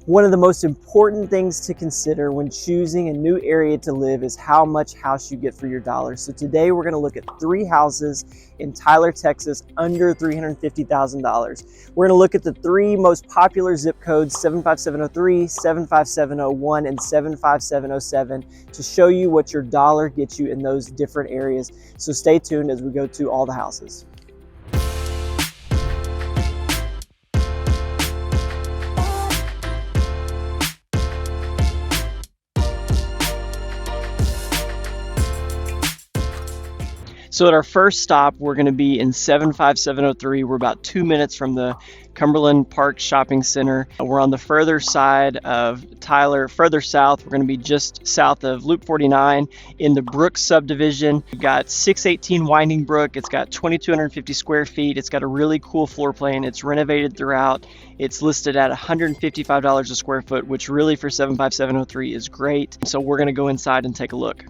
One of the most important things to consider when choosing a new area to live is how much house you get for your dollar. So today we're going to look at 3 houses in Tyler, Texas under $350,000. We're going to look at the 3 most popular zip codes, 75703, 75701, and 75707, to show you what your dollar gets you in those different areas. So stay tuned as we go to all the houses. So at our first stop, we're going to be in 75703. We're about 2 minutes from the Cumberland Park Shopping Center. We're on the further side of Tyler. Further south, we're going to be just south of Loop 49 in the Brook subdivision. We've got 618 Winding Brook. It's got 2,250 square feet. It's got a really cool floor plan. It's renovated throughout. It's listed at $155 a square foot, which really for 75703 is great. So we're going to go inside and take a look.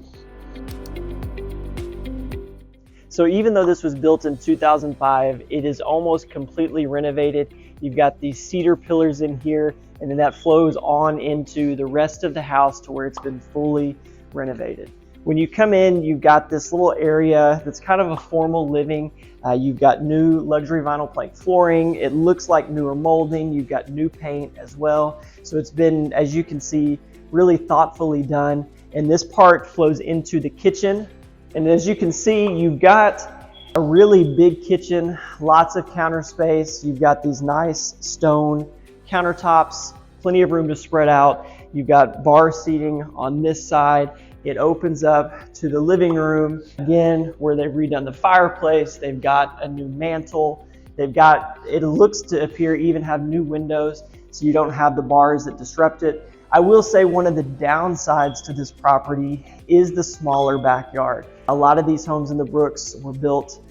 So even though this was built in 2005, it is almost completely renovated. You've got these cedar pillars in here, and then that flows on into the rest of the house to where it's been fully renovated. When you come in, you've got this little area that's kind of a formal living. You've got new luxury vinyl plank flooring. It looks like newer molding. You've got new paint as well. So it's been, as you can see, really thoughtfully done. And this part flows into the kitchen. And as you can see, you've got a really big kitchen, lots of counter space. You've got these nice stone countertops, plenty of room to spread out. You've got bar seating on this side. It opens up to the living room, again, where they've redone the fireplace. They've got a new mantle. They've got, it looks to appear even have new windows, so you don't have the bars that disrupt it. I will say one of the downsides to this property is the smaller backyard. A lot of these homes in the Brooks were built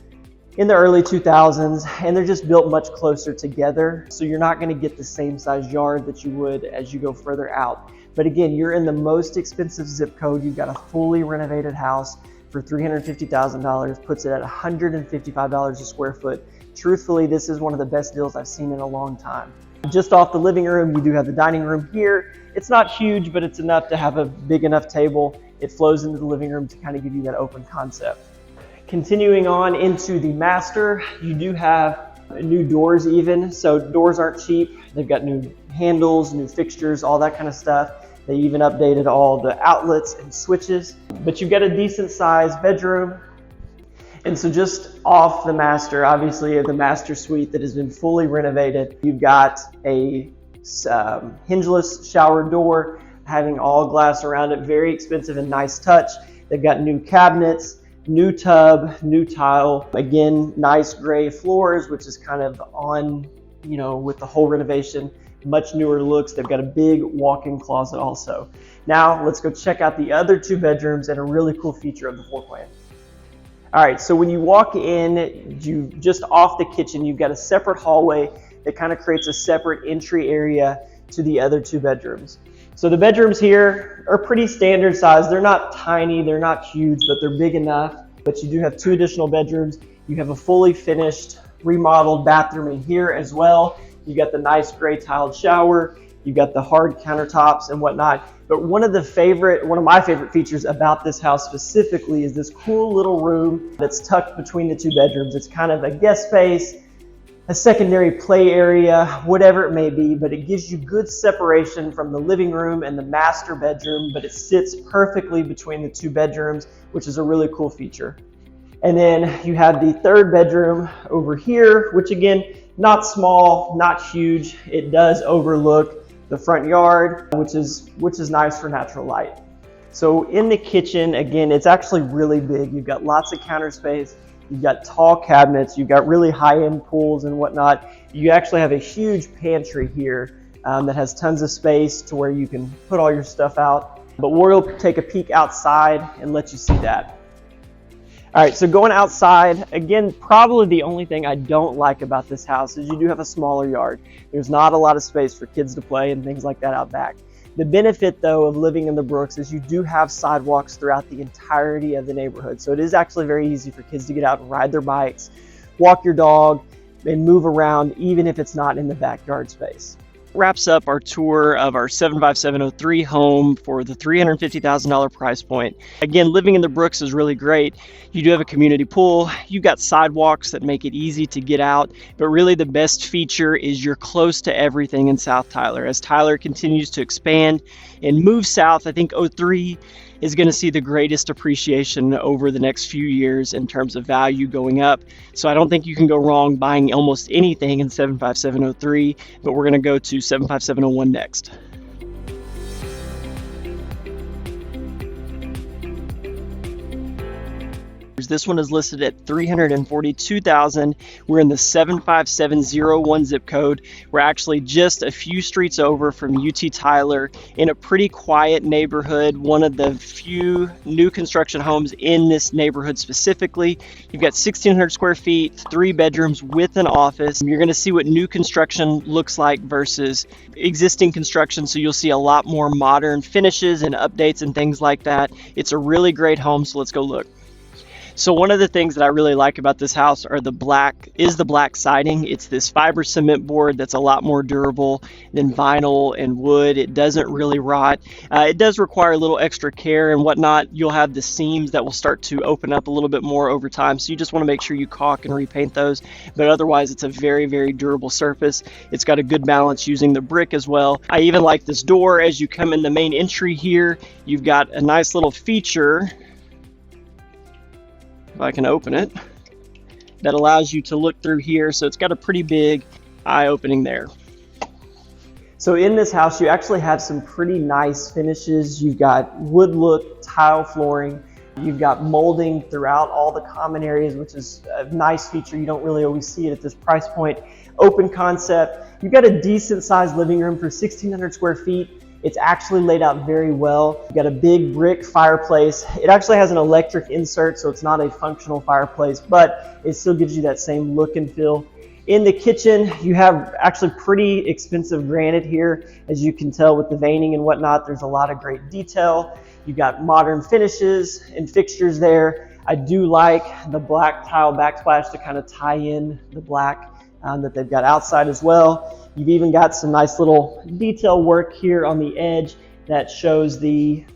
in the early 2000s, and they're just built much closer together. So you're not going to get the same size yard that you would as you go further out. But again, you're in the most expensive zip code. You've got a fully renovated house for $350,000, puts it at $155 a square foot. Truthfully, this is one of the best deals I've seen in a long time. Just off the living room, you do have the dining room here. It's not huge, but it's enough to have a big enough table. It flows into the living room to kind of give you that open concept. Continuing on into the master, you do have new doors even. So doors aren't cheap. They've got new handles, new fixtures, all that kind of stuff. They even updated all the outlets and switches. But you've got a decent sized bedroom. And so just off the master, obviously the master suite that has been fully renovated, you've got a hingeless shower door, having all glass around it, very expensive and nice touch. They've got new cabinets, new tub, new tile, again, nice gray floors, which is kind of on, with the whole renovation, much newer looks. They've got a big walk-in closet also. Now let's go check out the other 2 bedrooms and a really cool feature of the floor plan. All right, so when you walk in, you just off the kitchen, you've got a separate hallway that kind of creates a separate entry area to the other 2 bedrooms. So the bedrooms here are pretty standard size. They're not tiny, they're not huge, but they're big enough. But you do have 2 additional bedrooms. You have a fully finished, remodeled bathroom in here as well. You got the nice gray tiled shower. You've got the hard countertops and whatnot. But one of my favorite features about this house specifically is this cool little room that's tucked between the 2 bedrooms. It's kind of a guest space, a secondary play area, whatever it may be, but it gives you good separation from the living room and the master bedroom, but it sits perfectly between the 2 bedrooms, which is a really cool feature. And then you have the 3rd bedroom over here, which again, not small, not huge. It does overlook the front yard, which is nice for natural light. So in the kitchen, again, it's actually really big. You've got lots of counter space. You've got tall cabinets. You've got really high-end pools and whatnot. You actually have a huge pantry here that has tons of space to where you can put all your stuff out. But we'll take a peek outside and let you see that. All right, so going outside, again, probably the only thing I don't like about this house is you do have a smaller yard. There's not a lot of space for kids to play and things like that out back. The benefit, though, of living in the Brooks is you do have sidewalks throughout the entirety of the neighborhood. So it is actually very easy for kids to get out and ride their bikes, walk your dog, and move around, even if it's not in the backyard space. wraps up our tour of our 75703 home for the $350,000 price point. Again, living in the Brooks is really great. You do have a community pool, you've got sidewalks that make it easy to get out, but really the best feature is you're close to everything in South Tyler. As Tyler continues to expand and move south, I think 03 is going to see the greatest appreciation over the next few years in terms of value going up. So I don't think you can go wrong buying almost anything in 75703, but we're going to go to 75701 next. This one is listed at $342,000. We're in the 75701 zip code. We're actually just a few streets over from UT Tyler in a pretty quiet neighborhood, one of the few new construction homes in this neighborhood specifically. You've got 1,600 square feet, 3 bedrooms with an office. You're going to see what new construction looks like versus existing construction, so you'll see a lot more modern finishes and updates and things like that. It's a really great home, so let's go look. So one of the things that I really like about this house are the black siding. It's this fiber cement board that's a lot more durable than vinyl and wood. It doesn't really rot. It does require a little extra care and whatnot. You'll have the seams that will start to open up a little bit more over time. So you just want to make sure you caulk and repaint those. But otherwise, it's a very, very durable surface. It's got a good balance using the brick as well. I even like this door as you come in the main entry here. You've got a nice little feature, if I can open it, that allows you to look through here. So it's got a pretty big eye opening there. So in this house, you actually have some pretty nice finishes. You've got wood look tile flooring. You've got molding throughout all the common areas, which is a nice feature. You don't really always see it at this price point. Open concept. You've got a decent sized living room for 1,600 square feet. It's actually laid out very well. You've got a big brick fireplace. It actually has an electric insert, so it's not a functional fireplace, but it still gives you that same look and feel. In the kitchen, you have actually pretty expensive granite here. As you can tell with the veining and whatnot, there's a lot of great detail. You've got modern finishes and fixtures there. I do like the black tile backsplash to kind of tie in the black that they've got outside as well. You've even got some nice little detail work here on the edge that shows the,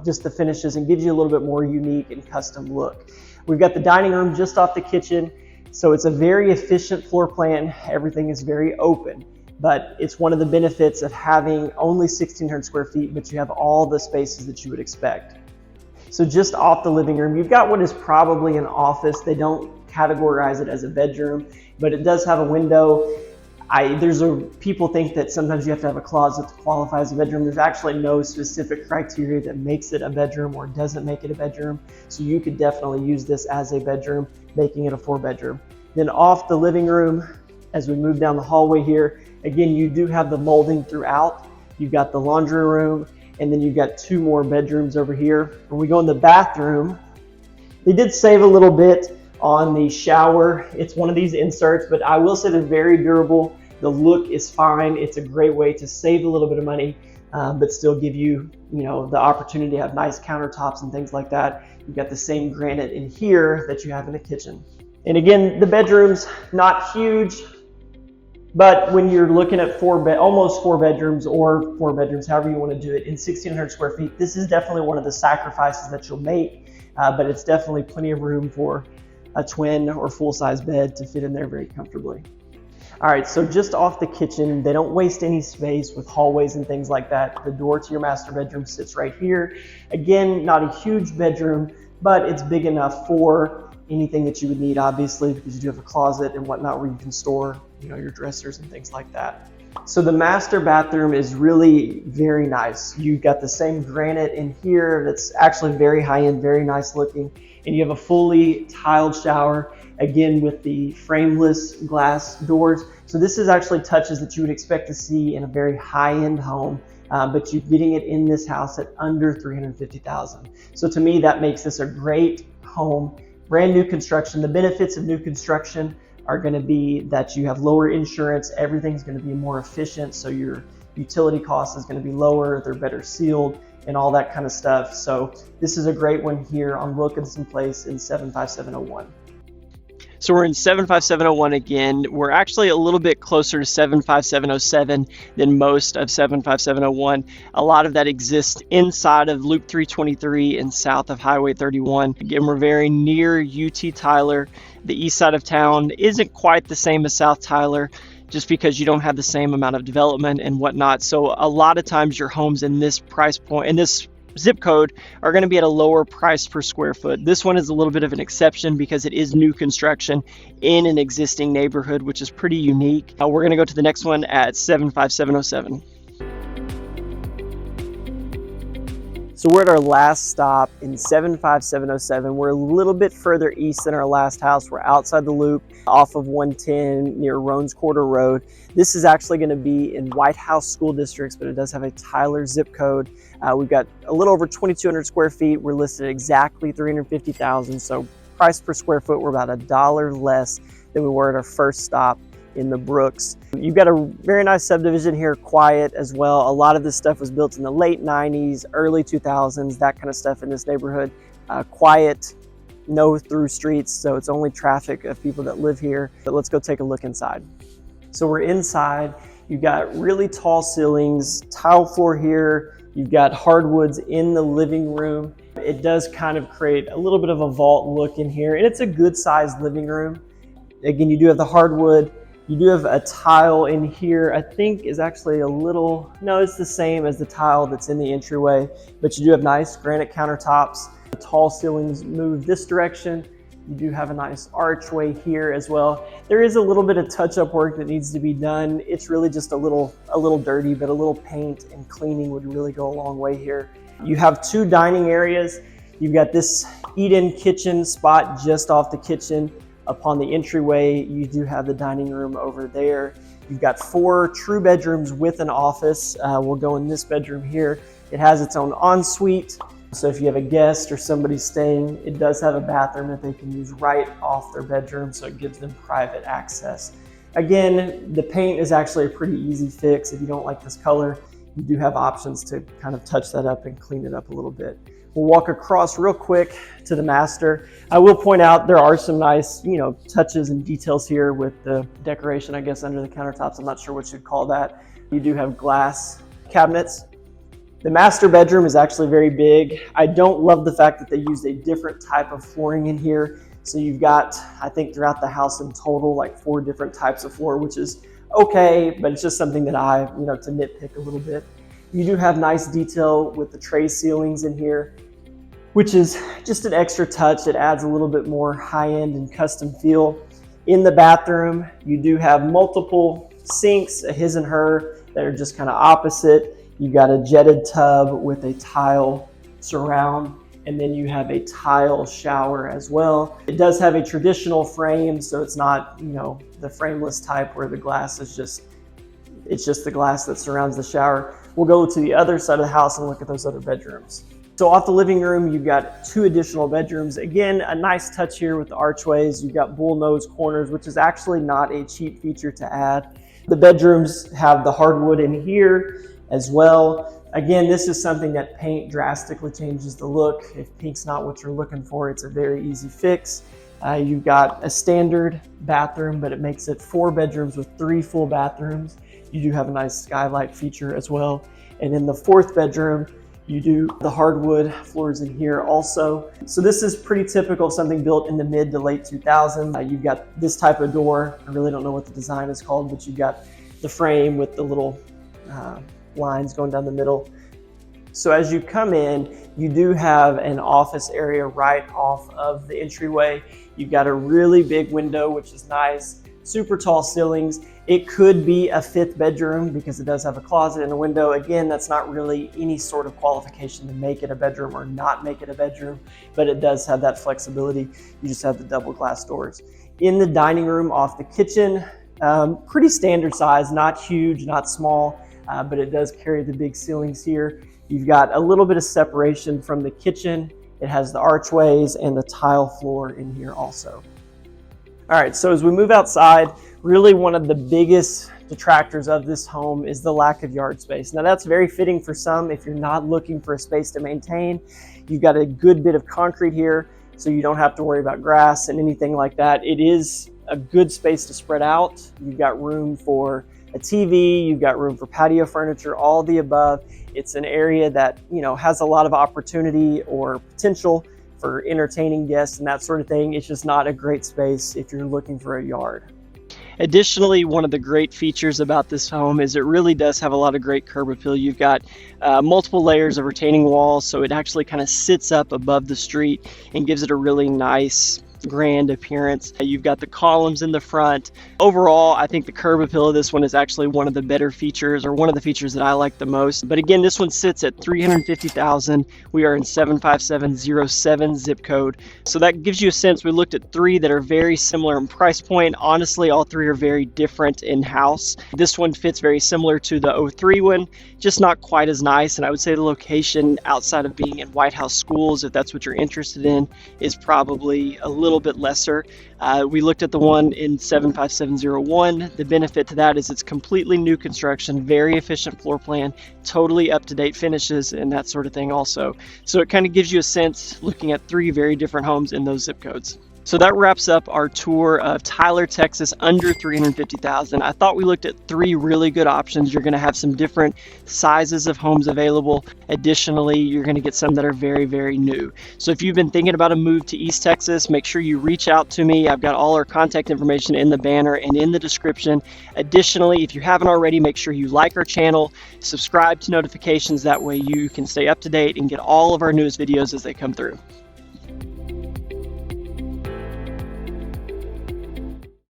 just the finishes and gives you a little bit more unique and custom look. We've got the dining room just off the kitchen. So it's a very efficient floor plan. Everything is very open, but it's one of the benefits of having only 1,600 square feet, but you have all the spaces that you would expect. So just off the living room, you've got what is probably an office. They don't categorize it as a bedroom, but it does have a window. People think that sometimes you have to have a closet to qualify as a bedroom. There's actually no specific criteria that makes it a bedroom or doesn't make it a bedroom. So you could definitely use this as a bedroom, making it a 4-bedroom. Then off the living room, as we move down the hallway here, again, you do have the molding throughout. You've got the laundry room, and then you've got 2 more bedrooms over here. When we go in the bathroom, they did save a little bit on the shower. It's one of these inserts, but I will say they're very durable. The look is fine. It's a great way to save a little bit of money, but still give you, the opportunity to have nice countertops and things like that. You've got the same granite in here that you have in the kitchen. And again, the bedrooms, not huge, but when you're looking at almost 4 bedrooms or 4 bedrooms, however you want to do it, in 1,600 square feet, this is definitely one of the sacrifices that you'll make, but it's definitely plenty of room for a twin or full-size bed to fit in there very comfortably. All right, so just off the kitchen, they don't waste any space with hallways and things like that. The door to your master bedroom sits right here. Again, not a huge bedroom, but it's big enough for anything that you would need, obviously, because you do have a closet and whatnot where you can store, your dressers and things like that. So the master bathroom is really very nice. You've got the same granite in here that's actually very high-end, very nice looking, and you have a fully tiled shower, again with the frameless glass doors. So this is actually touches that you would expect to see in a very high-end home, but you're getting it in this house at under $350,000. So to me, that makes this a great home, brand new construction. The benefits of new construction are going to be that you have lower insurance, everything's going to be more efficient, so your utility cost is going to be lower, they're better sealed, and all that kind of stuff. So this is a great one here on Wilkinson Place in 75701. So we're in 75701 again. We're actually a little bit closer to 75707 than most of 75701. A lot of that exists inside of Loop 323 and south of Highway 31. Again, we're very near UT Tyler. The east side of town isn't quite the same as South Tyler, just because you don't have the same amount of development and whatnot. So a lot of times your homes in this price point, in this zip code, are going to be at a lower price per square foot. This one is a little bit of an exception because it is new construction in an existing neighborhood, which is pretty unique. We're going to go to the next one at 75707. So we're at our last stop in 75707. We're a little bit further east than our last house. We're outside the loop off of 110 near Roans Quarter Road. This is actually going to be in White House School Districts, but it does have a Tyler zip code. We've got a little over 2,200 square feet. We're listed at exactly $350,000. So price per square foot, we're about $1 less than we were at our first stop in the Brooks. You've got a very nice subdivision here, quiet as well. A lot of this stuff was built in the late 90s, early 2000s, that kind of stuff in this neighborhood. Quiet, no through streets, so it's only traffic of people that live here. But let's go take a look inside. So we're inside. You've got really tall ceilings, tile floor here. You've got hardwoods in the living room. It does kind of create a little bit of a vault look in here, and it's a good sized living room. Again, you do have the hardwood. You do have a tile in here, I think is actually a little, no, it's the same as the tile that's in the entryway, but you do have nice granite countertops. The tall ceilings move this direction. You do have a nice archway here as well. There is a little bit of touch-up work that needs to be done. It's really just a little dirty, but a little paint and cleaning would really go a long way here. You have two dining areas. You've got this eat-in kitchen spot just off the kitchen. Upon the entryway, you do have the dining room over there. You've got 4 true bedrooms with an office. We'll go in this bedroom here. It has its own ensuite. So if you have a guest or somebody staying, it does have a bathroom that they can use right off their bedroom, so it gives them private access. Again, the paint is actually a pretty easy fix. If you don't like this color, you do have options to kind of touch that up and clean it up a little bit. We'll walk across real quick to the master. I will point out there are some nice, touches and details here with the decoration, I guess, under the countertops. I'm not sure what you'd call that. You do have glass cabinets. The master bedroom is actually very big. I don't love the fact that they used a different type of flooring in here. So you've got, I think throughout the house in total, like 4 different types of floor, which is okay, but it's just something that I, to nitpick a little bit. You do have nice detail with the tray ceilings in here, which is just an extra touch. It adds a little bit more high-end and custom feel. In the bathroom, you do have multiple sinks, a his and her, that are just kind of opposite. You've got a jetted tub with a tile surround, and then you have a tile shower as well. It does have a traditional frame, so it's not, the frameless type where the glass is it's just the glass that surrounds the shower. We'll go to the other side of the house and look at those other bedrooms. So off the living room, you've got 2 additional bedrooms. Again, a nice touch here with the archways. You've got bull nose corners, which is actually not a cheap feature to add. The bedrooms have the hardwood in here as well. Again, this is something that paint drastically changes the look. If pink's not what you're looking for, it's a very easy fix. You've got a standard bathroom, but it makes it 4 bedrooms with 3 full bathrooms. You do have a nice skylight feature as well. And in the 4th bedroom, you do the hardwood floors in here also. So this is pretty typical of something built in the mid to late 2000s. You've got this type of door. I really don't know what the design is called, but you've got the frame with the little lines going down the middle. So as you come in, you do have an office area right off of the entryway. You've got a really big window, which is nice, super tall ceilings. It could be a 5th bedroom because it does have a closet and a window. Again, that's not really any sort of qualification to make it a bedroom or not make it a bedroom, but it does have that flexibility. You just have the double glass doors. In the dining room off the kitchen, pretty standard size, not huge, not small, but it does carry the big ceilings here. You've got a little bit of separation from the kitchen. It has the archways and the tile floor in here also. All right, so as we move outside, really one of the biggest detractors of this home is the lack of yard space. Now that's very fitting for some if you're not looking for a space to maintain. You've got a good bit of concrete here, so you don't have to worry about grass and anything like that. It is a good space to spread out. You've got room for a TV, you've got room for patio furniture, all the above. It's an area that, you know, has a lot of opportunity or potential for entertaining guests and that sort of thing. It's just not a great space if you're looking for a yard. Additionally, one of the great features about this home is it really does have a lot of great curb appeal. You've got multiple layers of retaining walls, so it actually kind of sits up above the street and gives it a really nice, grand appearance. You've got the columns in the front. Overall, I think the curb appeal of this one is actually one of the better features, or one of the features that I like the most. But again, this one sits at $350,000. We are in 75707 zip code. So that gives you a sense. We looked at three that are very similar in price point. Honestly, all three are very different in house. This one fits very similar to the 03 one, just not quite as nice. And I would say the location, outside of being in White House schools, if that's what you're interested in, is probably a little bit lesser. We looked at the one in 75701. The benefit to that is it's completely new construction, very efficient floor plan, totally up-to-date finishes and that sort of thing also. So it kind of gives you a sense looking at three very different homes in those zip codes. So that wraps up our tour of Tyler, Texas, under $350,000. I thought we looked at three really good options. You're going to have some different sizes of homes available. Additionally, you're going to get some that are very, very new. So if you've been thinking about a move to East Texas, make sure you reach out to me. I've got all our contact information in the banner and in the description. Additionally, if you haven't already, make sure you like our channel, subscribe to notifications. That way you can stay up to date and get all of our newest videos as they come through.